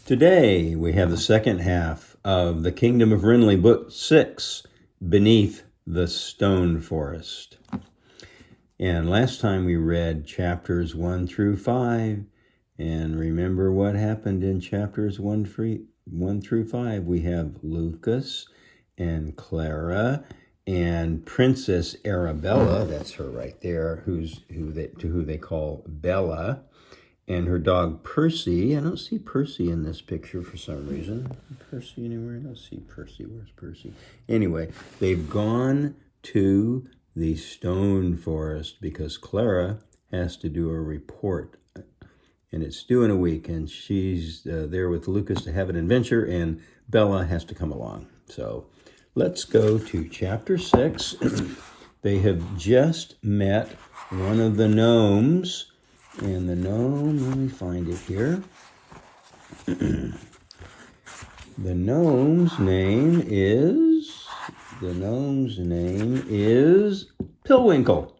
Today we have the second half of the Kingdom of Wrenly, Book 6, Beneath the Stone Forest. And last time we read chapters 1 through 5. And remember what happened in chapters 1 through 5. We have Lucas and Clara and Princess Arabella, that's her right there, who they call Bella, and her dog Percy. I don't see Percy in this picture for some reason. Percy anywhere? I don't see Percy. Where's Percy? Anyway, they've gone to the stone forest because Clara has to do a report. And it's due in a week, and she's there with Lucas to have an adventure, and Bella has to come along. So let's go to chapter 6. They have just met one of the gnomes, and the gnome, let me find it here. The gnome's name is Pillwinkle.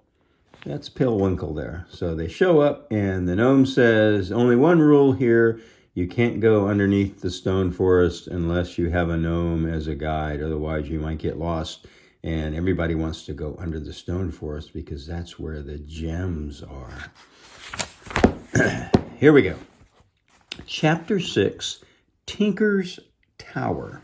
That's Pillwinkle there. So they show up, and the gnome says, only one rule here, you can't go underneath the stone forest unless you have a gnome as a guide, otherwise you might get lost. And everybody wants to go under the stone forest because that's where the gems are. Here we go. Chapter 6, Tinker's Tower.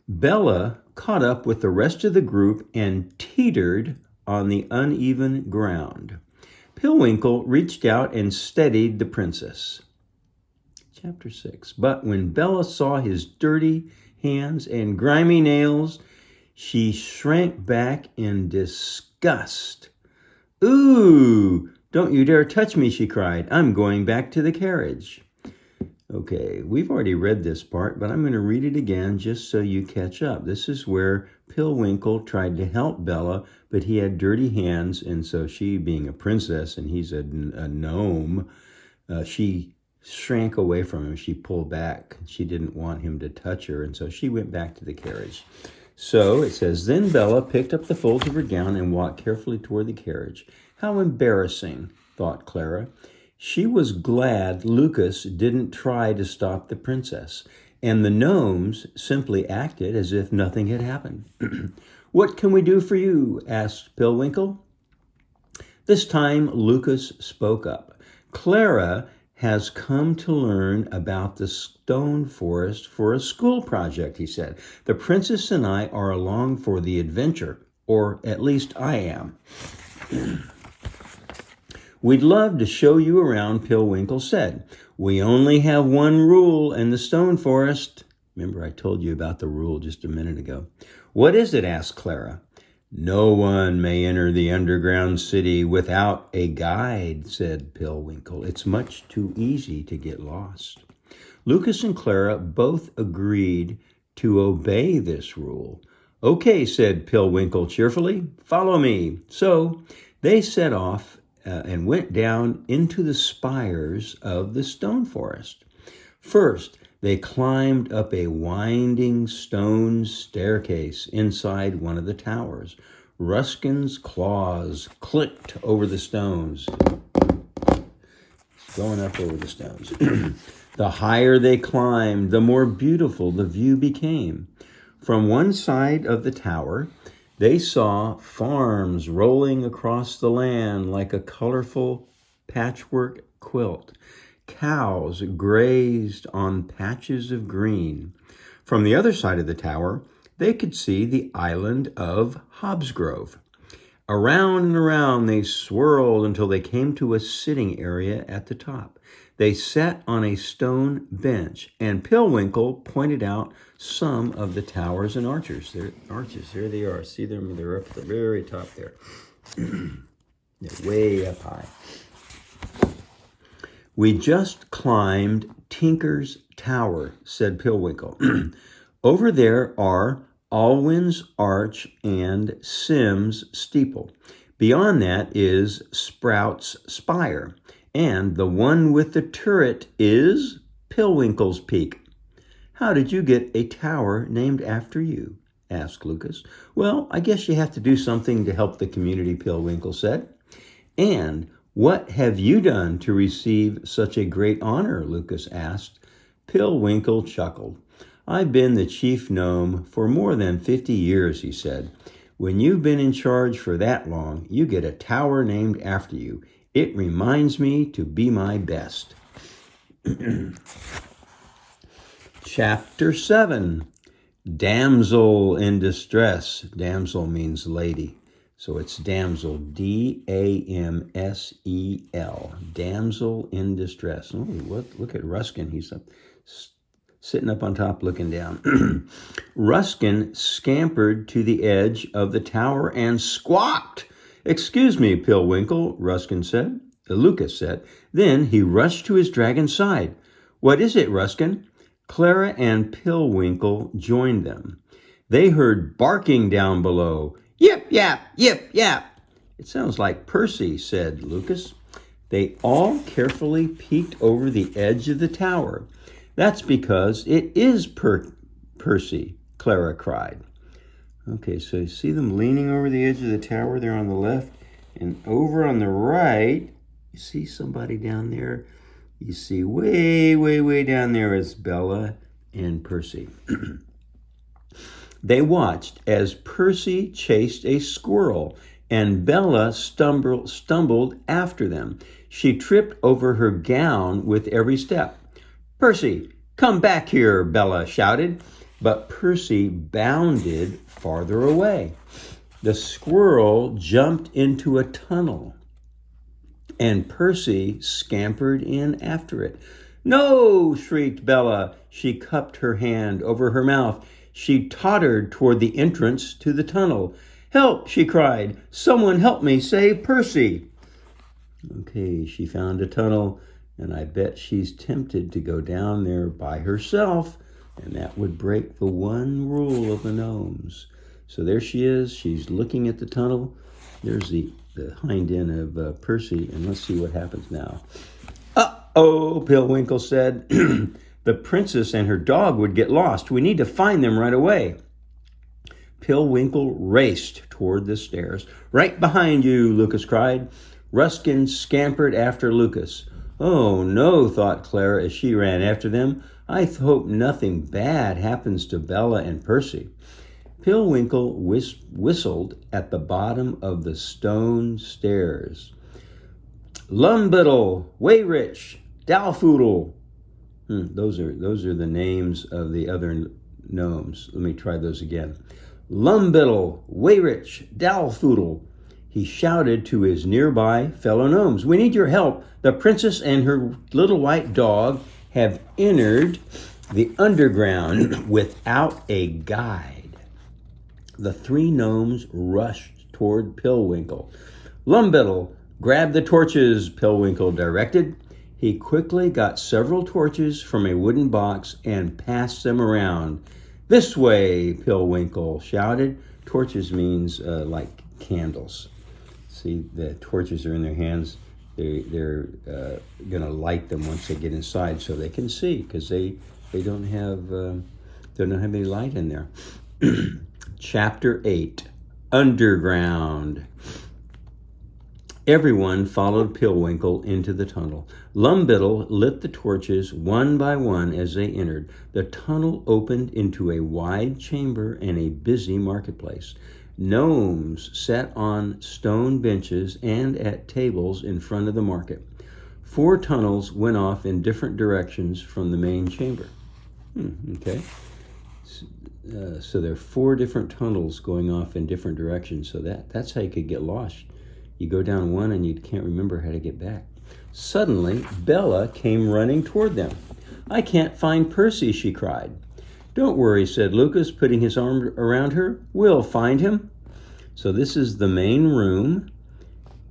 Bella caught up with the rest of the group and teetered on the uneven ground. Pillwinkle reached out and steadied the princess. Chapter 6. But when Bella saw his dirty hands and grimy nails, she shrank back in disgust. "Ooh, don't you dare touch me," she cried. "I'm going back to the carriage." Okay, we've already read this part, but I'm going to read it again just so you catch up. This is where Pillwinkle tried to help Bella, but he had dirty hands, and so she, being a princess and he's a gnome, she shrank away from him. She pulled back. She didn't want him to touch her, and so she went back to the carriage. So it says, then Bella picked up the folds of her gown and walked carefully toward the carriage. How embarrassing, thought Clara. She was glad Lucas didn't try to stop the princess, and the gnomes simply acted as if nothing had happened. "What can we do for you?" asked Pillwinkle. This time Lucas spoke up. "Clara has come to learn about the stone forest for a school project," he said. "The princess and I are along for the adventure, or at least I am." "We'd love to show you around," Pillwinkle said. "We only have one rule in the stone forest." Remember, I told you about the rule just a minute ago. "What is it?" asked Clara. "No one may enter the underground city without a guide," said Pillwinkle. "It's much too easy to get lost." Lucas and Clara both agreed to obey this rule. "Okay," said Pillwinkle cheerfully. "Follow me." So they set off and went down into the spires of the stone forest. First, they climbed up a winding stone staircase inside one of the towers. Ruskin's claws clicked over the stones. Going up over the stones. The higher they climbed, the more beautiful the view became. From one side of the tower, they saw farms rolling across the land like a colorful patchwork quilt. Cows grazed on patches of green. From the other side of the tower, they could see the island of Hobbsgrove. Around and around they swirled until they came to a sitting area at the top. They sat on a stone bench, and Pillwinkle pointed out some of the towers and arches. Here they are. See them? They're up at the very top there. They're way up high. "We just climbed Tinker's Tower," said Pillwinkle. "Over there are Alwyn's Arch and Sim's Steeple. Beyond that is Sprout's Spire. And the one with the turret is Pillwinkle's Peak." "How did you get a tower named after you?" asked Lucas. "Well, I guess you have to do something to help the community," Pillwinkle said. "And what have you done to receive such a great honor?" Lucas asked. Pillwinkle chuckled. I've been the chief gnome for more than 50 years, he said. When you've been in charge for that long, you get a tower named after you. It reminds me to be my best. Chapter 7, Damsel in Distress. Damsel means lady. So it's damsel, D-A-M-S-E-L, damsel in distress. Oh, look at Ruskin. He's sitting up on top looking down. Ruskin scampered to the edge of the tower and squawked. Excuse me, Pillwinkle, Lucas said. Then he rushed to his dragon's side. What is it, Ruskin? Clara and Pillwinkle joined them. They heard barking down below. Yip, yap, yip, yap. It sounds like Percy, said Lucas. They all carefully peeked over the edge of the tower. That's because it is Percy, Clara cried. Okay, so you see them leaning over the edge of the tower there on the left, and over on the right, you see somebody down there. You see way, way, way down there is Bella and Percy. They watched as Percy chased a squirrel and Bella stumbled after them. She tripped over her gown with every step. Percy, come back here, Bella shouted, but Percy bounded farther away. The squirrel jumped into a tunnel, and Percy scampered in after it. No, shrieked Bella. She cupped her hand over her mouth. She tottered toward the entrance to the tunnel. Help, she cried. Someone help me save Percy. Okay, she found a tunnel, and I bet she's tempted to go down there by herself, and that would break the one rule of the gnomes. So there she is. She's looking at the tunnel. There's the hind end of Percy, and let's see what happens now. Uh-oh, Pillwinkle said. The princess and her dog would get lost. We need to find them right away. Pillwinkle raced toward the stairs. Right behind you, Lucas cried. Ruskin scampered after Lucas. Oh, no, thought Clara as she ran after them. I hope nothing bad happens to Bella and Percy. Pillwinkle whistled at the bottom of the stone stairs. Lumbiddle, Wayrich, Dalfoodle. Those are the names of the other gnomes. Let me try those again. Lumbiddle, Wayrich, Dalfoodle. He shouted to his nearby fellow gnomes. We need your help. The princess and her little white dog have entered the underground without a guide. The three gnomes rushed toward Pillwinkle. Lumbiddle, grab the torches, Pillwinkle directed. He quickly got several torches from a wooden box and passed them around. This way, Pillwinkle shouted. Torches means like candles. See, the torches are in their hands. They're going to light them once they get inside so they can see, because they don't have any light in there. Chapter 8, Underground. Everyone followed Pillwinkle into the tunnel. Lumbiddle lit the torches one by one as they entered. The tunnel opened into a wide chamber and a busy marketplace. Gnomes sat on stone benches and at tables in front of the market. 4 tunnels went off in different directions from the main chamber. Okay. So there are 4 different tunnels going off in different directions. So that's how you could get lost. You go down one and you can't remember how to get back. Suddenly, Bella came running toward them. I can't find Percy, she cried. Don't worry, said Lucas, putting his arm around her. We'll find him. So this is the main room.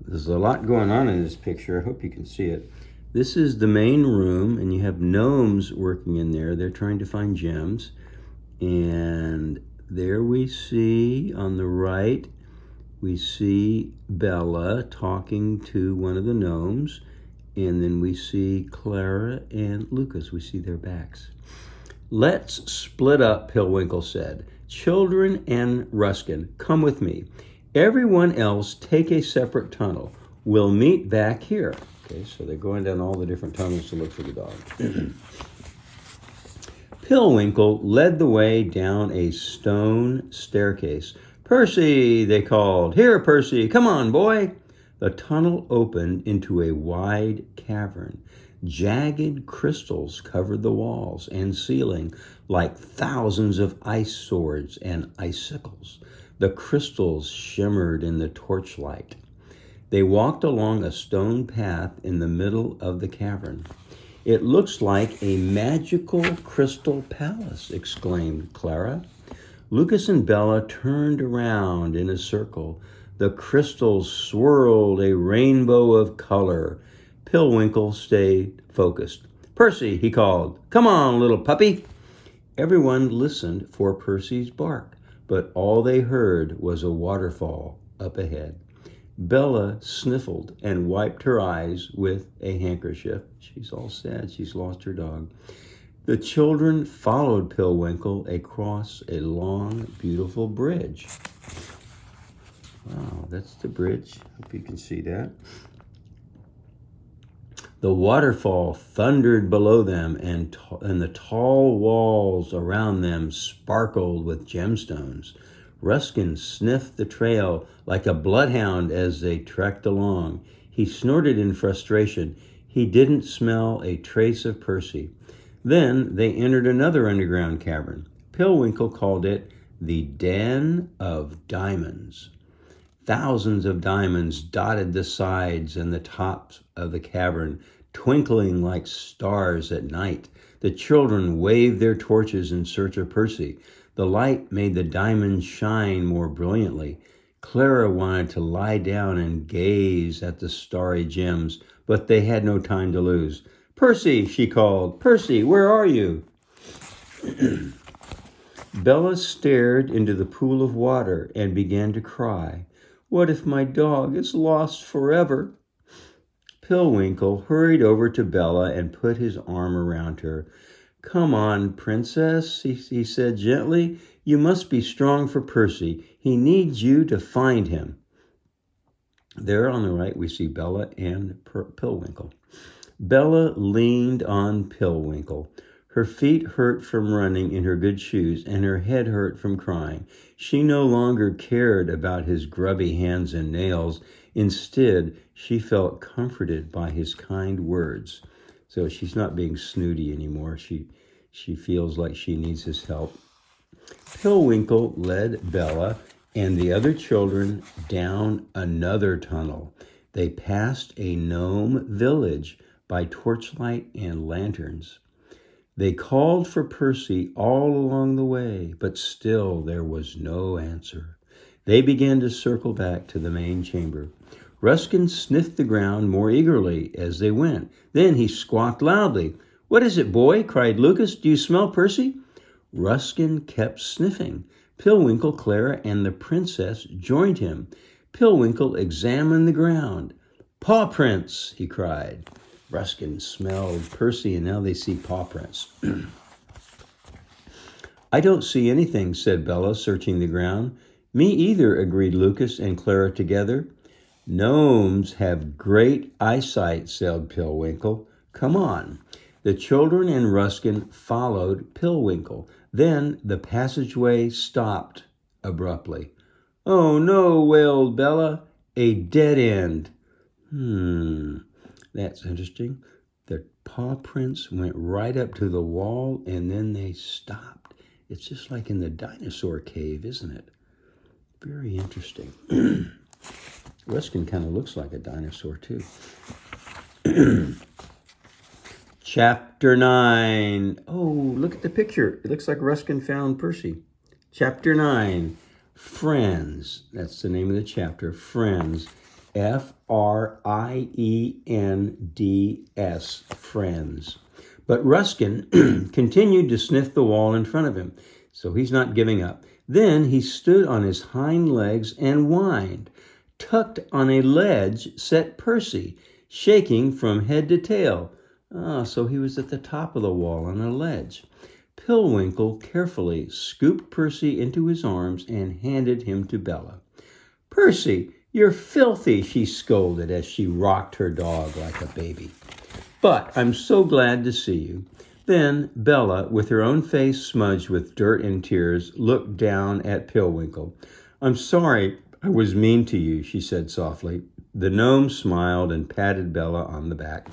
There's a lot going on in this picture. I hope you can see it. This is the main room, and you have gnomes working in there. They're trying to find gems. And there we see on the right, we see Bella talking to one of the gnomes, and then we see Clara and Lucas. We see their backs. Let's split up, Pillwinkle said. Children and Ruskin, come with me. Everyone else take a separate tunnel. We'll meet back here. Okay, so they're going down all the different tunnels to look for the dog. Pillwinkle led the way down a stone staircase. "Percy," they called. "Here, Percy, come on, boy." The tunnel opened into a wide cavern. Jagged crystals covered the walls and ceiling like thousands of ice swords and icicles. The crystals shimmered in the torchlight. They walked along a stone path in the middle of the cavern. "It looks like a magical crystal palace," exclaimed Clara. Lucas and Bella turned around in a circle. The crystals swirled a rainbow of color. Pillwinkle stayed focused. "Percy," he called. "Come on, little puppy." Everyone listened for Percy's bark, but all they heard was a waterfall up ahead. Bella sniffled and wiped her eyes with a handkerchief. She's all sad. She's lost her dog. The children followed Pillwinkle across a long, beautiful bridge. Wow, that's the bridge. Hope you can see that. The waterfall thundered below them, and the tall walls around them sparkled with gemstones. Ruskin sniffed the trail like a bloodhound as they trekked along. He snorted in frustration. He didn't smell a trace of Percy. Then they entered another underground cavern. Pillwinkle called it the Den of Diamonds. Thousands of diamonds dotted the sides and the tops of the cavern, twinkling like stars at night. The children waved their torches in search of Percy. The light made the diamonds shine more brilliantly. Clara wanted to lie down and gaze at the starry gems, but they had no time to lose. "Percy," she called. "Percy, where are you?" Bella stared into the pool of water and began to cry. "What if my dog is lost forever?" Pillwinkle hurried over to Bella and put his arm around her. "Come on, princess," he said gently. "You must be strong for Percy. He needs you to find him." There on the right, we see Bella and Pillwinkle. Bella leaned on Pillwinkle. Her feet hurt from running in her good shoes, and her head hurt from crying. She no longer cared about his grubby hands and nails. Instead, she felt comforted by his kind words. So she's not being snooty anymore. She feels like she needs his help. Pillwinkle led Bella and the other children down another tunnel. They passed a gnome village by torchlight and lanterns. They called for Percy all along the way, but still there was no answer. They began to circle back to the main chamber. Ruskin sniffed the ground more eagerly as they went. Then he squawked loudly. "What is it, boy?" cried Lucas. "Do you smell Percy?" Ruskin kept sniffing. Pillwinkle, Clara, and the princess joined him. Pillwinkle examined the ground. "Paw prints," he cried. Ruskin smelled Percy, and now they see paw prints. "I don't see anything," said Bella, searching the ground. "Me either," agreed Lucas and Clara together. "Gnomes have great eyesight," said Pillwinkle. "Come on." The children and Ruskin followed Pillwinkle. Then the passageway stopped abruptly. "Oh no," wailed Bella. "A dead end." That's interesting. The paw prints went right up to the wall and then they stopped. It's just like in the dinosaur cave, isn't it? Very interesting. Ruskin kind of looks like a dinosaur too. Chapter 9. Oh, look at the picture. It looks like Ruskin found Percy. Chapter 9. Friends. That's the name of the chapter. Friends. Friends. Friends. But Ruskin continued to sniff the wall in front of him, so he's not giving up. Then he stood on his hind legs and whined. Tucked on a ledge sat Percy, shaking from head to tail. So he was at the top of the wall on a ledge. Pillwinkle carefully scooped Percy into his arms and handed him to Bella. "Percy, you're filthy," she scolded as she rocked her dog like a baby. "But I'm so glad to see you." Then Bella, with her own face smudged with dirt and tears, looked down at Pillwinkle. "I'm sorry I was mean to you," she said softly. The gnome smiled and patted Bella on the back.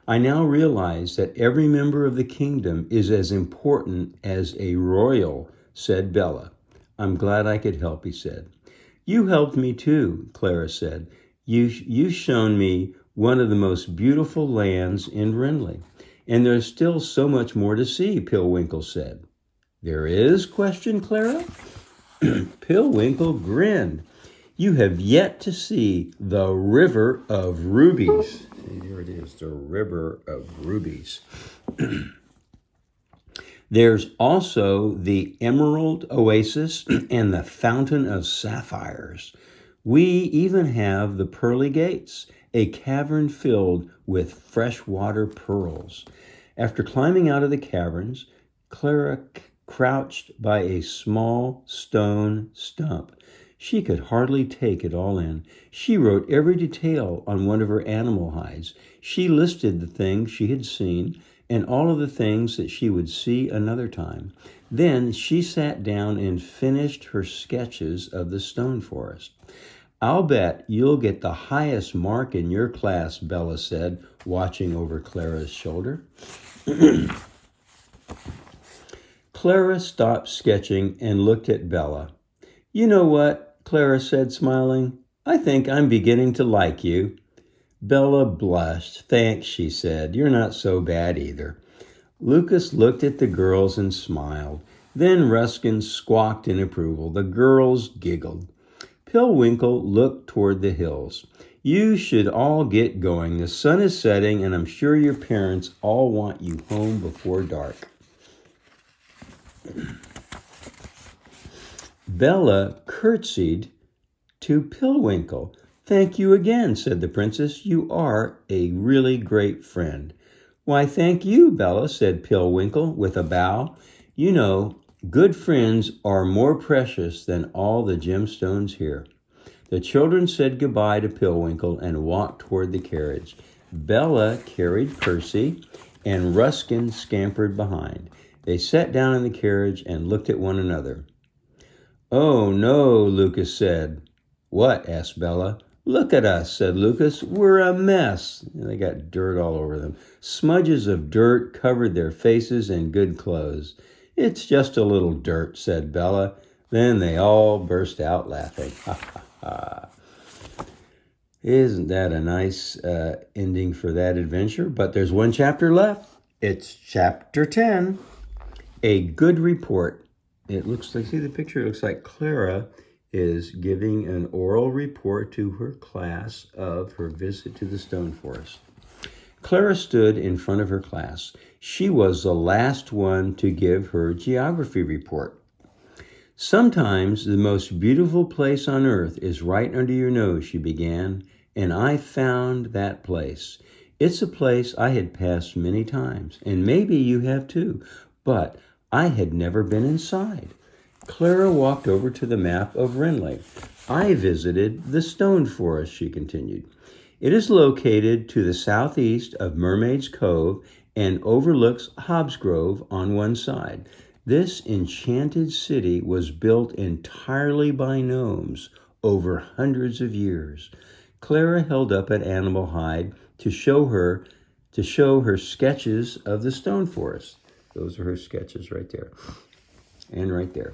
"I now realize that every member of the kingdom is as important as a royal," said Bella. "I'm glad I could help," he said. "You helped me too," Clara said. You've shown me one of the most beautiful lands in Wrenly. "And there's still so much more to see," Pillwinkle said. "There is?" questioned Clara. Pillwinkle grinned. "You have yet to see the River of Rubies." Here it is, the River of Rubies. There's also the Emerald Oasis and the Fountain of Sapphires. We even have the Pearly Gates, a cavern filled with freshwater pearls. After climbing out of the caverns, Clara crouched by a small stone stump. She could hardly take it all in. She wrote every detail on one of her animal hides. She listed the things she had seen and all of the things that she would see another time. Then she sat down and finished her sketches of the stone forest. "I'll bet you'll get the highest mark in your class," Bella said, watching over Clara's shoulder. Clara stopped sketching and looked at Bella. "You know what?" Clara said, smiling. "I think I'm beginning to like you." Bella blushed. "Thanks," she said. "You're not so bad either." Lucas looked at the girls and smiled. Then Ruskin squawked in approval. The girls giggled. Pillwinkle looked toward the hills. "You should all get going. The sun is setting, and I'm sure your parents all want you home before dark." Bella curtsied to Pillwinkle. "Thank you again," said the princess. "You are a really great friend." "Why, thank you, Bella," said Pillwinkle with a bow. "You know, good friends are more precious than all the gemstones here." The children said goodbye to Pillwinkle and walked toward the carriage. Bella carried Percy, and Ruskin scampered behind. They sat down in the carriage and looked at one another. "Oh, no," Lucas said. "What?" asked Bella. "Look at us," said Lucas. "We're a mess." They got dirt all over them. Smudges of dirt covered their faces and good clothes. "It's just a little dirt," said Bella. Then they all burst out laughing. Ha, ha, ha. Isn't that a nice ending for that adventure? But there's one chapter left. It's chapter 10, A Good Report. It looks like, see the picture? It looks like Clara is giving an oral report to her class of her visit to the stone forest. Clara stood in front of her class. She was the last one to give her geography report. "Sometimes the most beautiful place on earth is right under your nose," she began, "and I found that place. It's a place I had passed many times, and maybe you have too, but I had never been inside." Clara walked over to the map of Wrenly. "I visited the stone forest," she continued. "It is located to the southeast of Mermaid's Cove and overlooks Hobbsgrove on one side. This enchanted city was built entirely by gnomes over hundreds of years." Clara held up an animal hide to show her sketches of the stone forest. Those are her sketches right there and right there.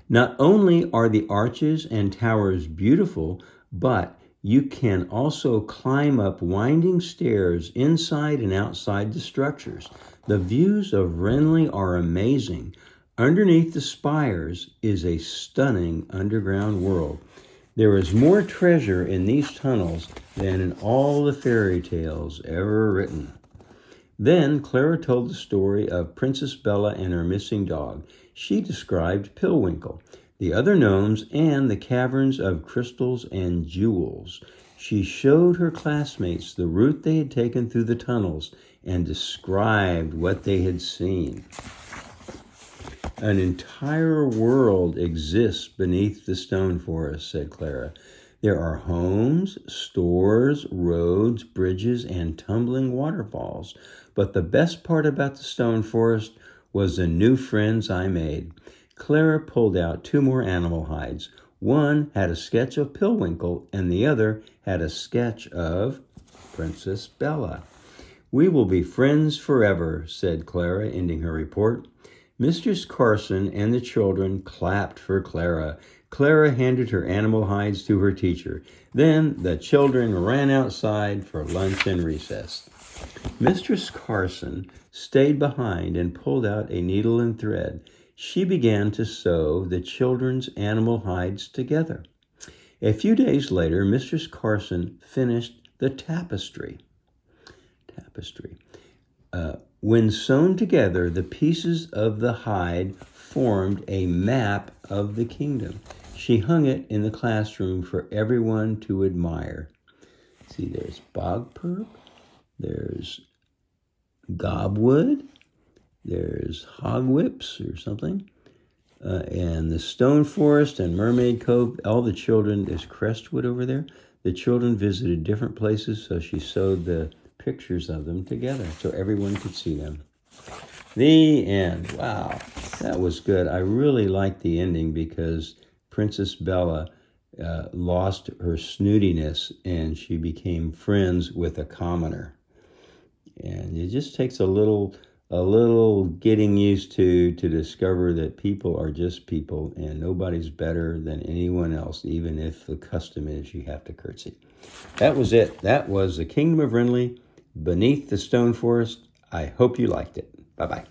"Not only are the arches and towers beautiful, but you can also climb up winding stairs inside and outside the structures. The views of Wrenly are amazing. Underneath the spires is a stunning underground world. There is more treasure in these tunnels than in all the fairy tales ever written." Then Clara told the story of Princess Bella and her missing dog. She described Pillwinkle, the other gnomes, and the caverns of crystals and jewels. She showed her classmates the route they had taken through the tunnels and described what they had seen. "An entire world exists beneath the stone forest," said Clara. "There are homes, stores, roads, bridges, and tumbling waterfalls. But the best part about the stone forest was the new friends I made. Clara pulled out 2 more animal hides. One had a sketch of Pillwinkle, and the other had a sketch of Princess Bella. "We will be friends forever," said Clara, ending her report. Mistress Carson and the children clapped for Clara. Clara handed her animal hides to her teacher. Then the children ran outside for lunch and recess. Mistress Carson stayed behind and pulled out a needle and thread. She began to sew the children's animal hides together. A few days later, Mistress Carson finished the tapestry. When sewn together, the pieces of the hide formed a map of the kingdom. She hung it in the classroom for everyone to admire. See, there's Bogpurp, there's Gobwood, there's Hogwhips or something, and the Stone Forest and Mermaid Cove. All the children, there's Crestwood over there. The children visited different places, so she sewed the pictures of them together so everyone could see them. The end. Wow, that was good. I really liked the ending because Princess Bella lost her snootiness and she became friends with a commoner. And it just takes a little getting used to discover that people are just people and nobody's better than anyone else, even if the custom is you have to curtsy. That was it. That was The Kingdom of Wrenly, Beneath the Stone Forest. I hope you liked it. Bye-bye.